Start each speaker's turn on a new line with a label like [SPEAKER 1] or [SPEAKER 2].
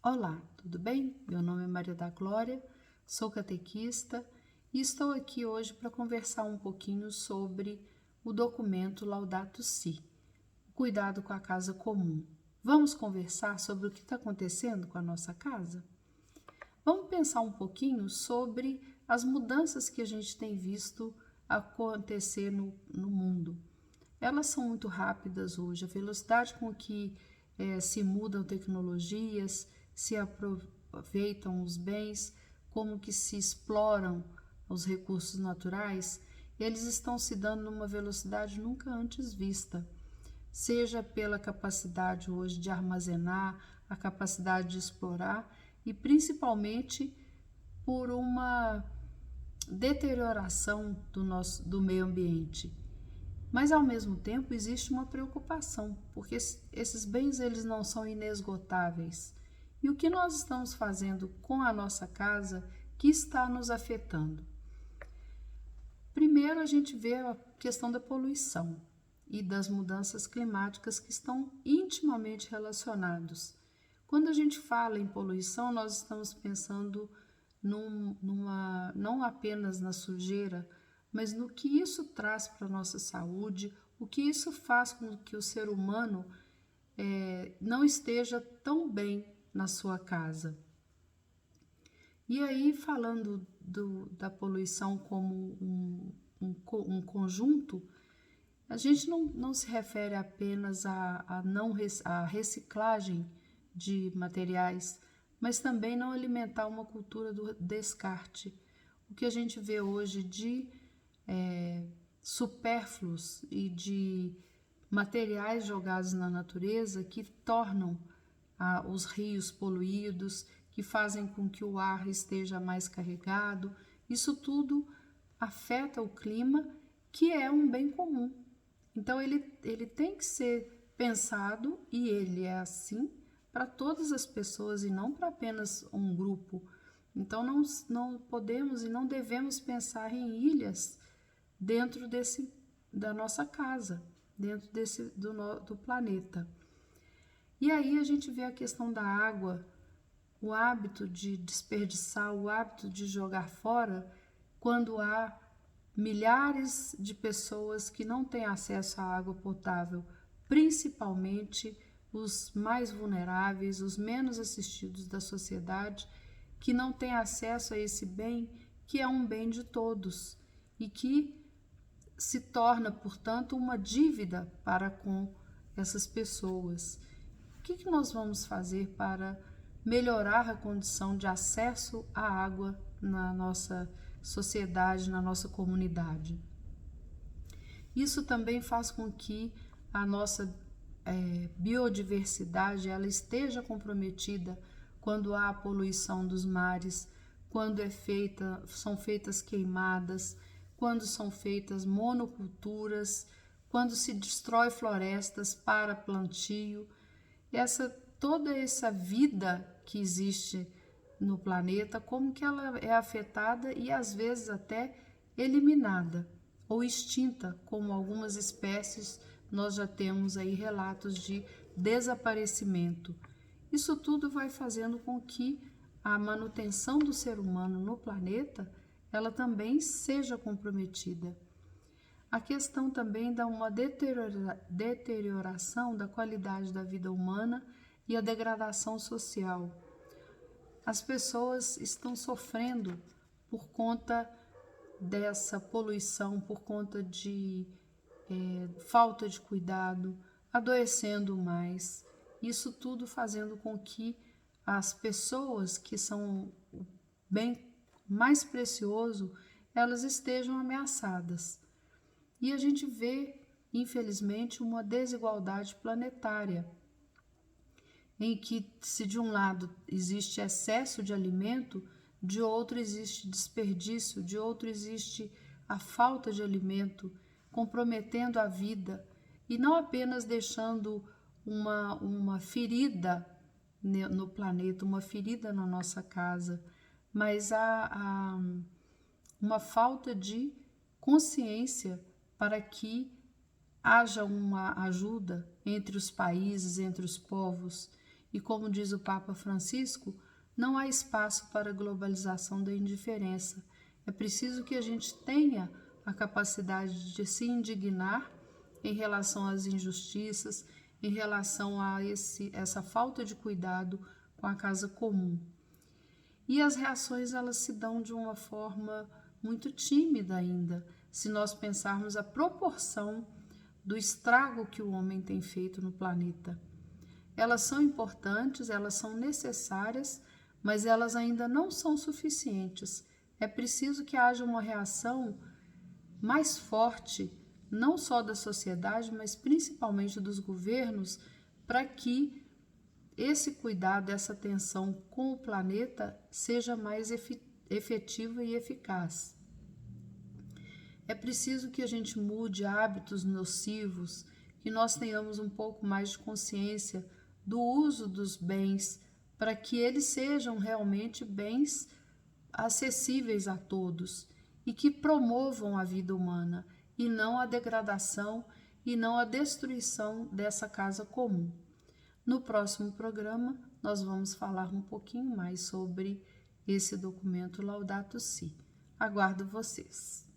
[SPEAKER 1] Olá, tudo bem? Meu nome é Maria da Glória, sou catequista e estou aqui hoje para conversar um pouquinho sobre o documento Laudato Si, o cuidado com a casa comum. Vamos conversar sobre o que está acontecendo com a nossa casa? Vamos pensar um pouquinho sobre as mudanças que a gente tem visto acontecer no mundo. Elas são muito rápidas hoje, a velocidade com que se mudam tecnologias, se aproveitam os bens, como que se exploram os recursos naturais, eles estão se dando numa velocidade nunca antes vista, seja pela capacidade hoje de armazenar, a capacidade de explorar e principalmente por uma deterioração do meio ambiente. Mas ao mesmo tempo existe uma preocupação, porque esses bens eles não são inesgotáveis. E o que nós estamos fazendo com a nossa casa que está nos afetando? Primeiro a gente vê a questão da poluição e das mudanças climáticas que estão intimamente relacionados. Quando a gente fala em poluição, nós estamos pensando não apenas na sujeira, mas no que isso traz para a nossa saúde, o que isso faz com que o ser humano não esteja tão bem na sua casa. E aí, falando da poluição como um conjunto, a gente não se refere apenas à reciclagem de materiais, mas também não alimentar uma cultura do descarte. O que a gente vê hoje de supérfluos e de materiais jogados na natureza que tornam os rios poluídos, que fazem com que o ar esteja mais carregado. Isso tudo afeta o clima, que é um bem comum. Então, ele tem que ser pensado, e ele é assim, para todas as pessoas e não para apenas um grupo. Então, não podemos e não devemos pensar em ilhas dentro da nossa casa, dentro do planeta. E aí a gente vê a questão da água, o hábito de desperdiçar, o hábito de jogar fora, quando há milhares de pessoas que não têm acesso à água potável, principalmente os mais vulneráveis, os menos assistidos da sociedade, que não têm acesso a esse bem, que é um bem de todos e que se torna, portanto, uma dívida para com essas pessoas. O que nós vamos fazer para melhorar a condição de acesso à água na nossa sociedade, na nossa comunidade? Isso também faz com que a nossa biodiversidade ela esteja comprometida quando há a poluição dos mares, quando são feitas queimadas, quando são feitas monoculturas, quando se destrói florestas para plantio. Toda essa vida que existe no planeta, como que ela é afetada e às vezes até eliminada ou extinta, como algumas espécies nós já temos aí relatos de desaparecimento. Isso tudo vai fazendo com que a manutenção do ser humano no planeta ela também seja comprometida. A questão também da uma deterioração da qualidade da vida humana e a degradação social. As pessoas estão sofrendo por conta dessa poluição, por conta de falta de cuidado, adoecendo mais. Isso tudo fazendo com que as pessoas que são o bem mais precioso, elas estejam ameaçadas. E a gente vê, infelizmente, uma desigualdade planetária, em que, se de um lado existe excesso de alimento, de outro existe desperdício, de outro existe a falta de alimento, comprometendo a vida e não apenas deixando uma ferida no planeta, uma ferida na nossa casa, mas há uma falta de consciência para que haja uma ajuda entre os países, entre os povos. E como diz o Papa Francisco, não há espaço para a globalização da indiferença. É preciso que a gente tenha a capacidade de se indignar em relação às injustiças, em relação a essa falta de cuidado com a casa comum. E as reações elas se dão de uma forma muito tímida ainda, se nós pensarmos a proporção do estrago que o homem tem feito no planeta. Elas são importantes, elas são necessárias, mas elas ainda não são suficientes. É preciso que haja uma reação mais forte, não só da sociedade, mas principalmente dos governos, para que esse cuidado, essa atenção com o planeta seja mais efetiva e eficaz. É preciso que a gente mude hábitos nocivos, que nós tenhamos um pouco mais de consciência do uso dos bens, para que eles sejam realmente bens acessíveis a todos e que promovam a vida humana e não a degradação e não a destruição dessa casa comum. No próximo programa, nós vamos falar um pouquinho mais sobre esse documento Laudato Si. Aguardo vocês.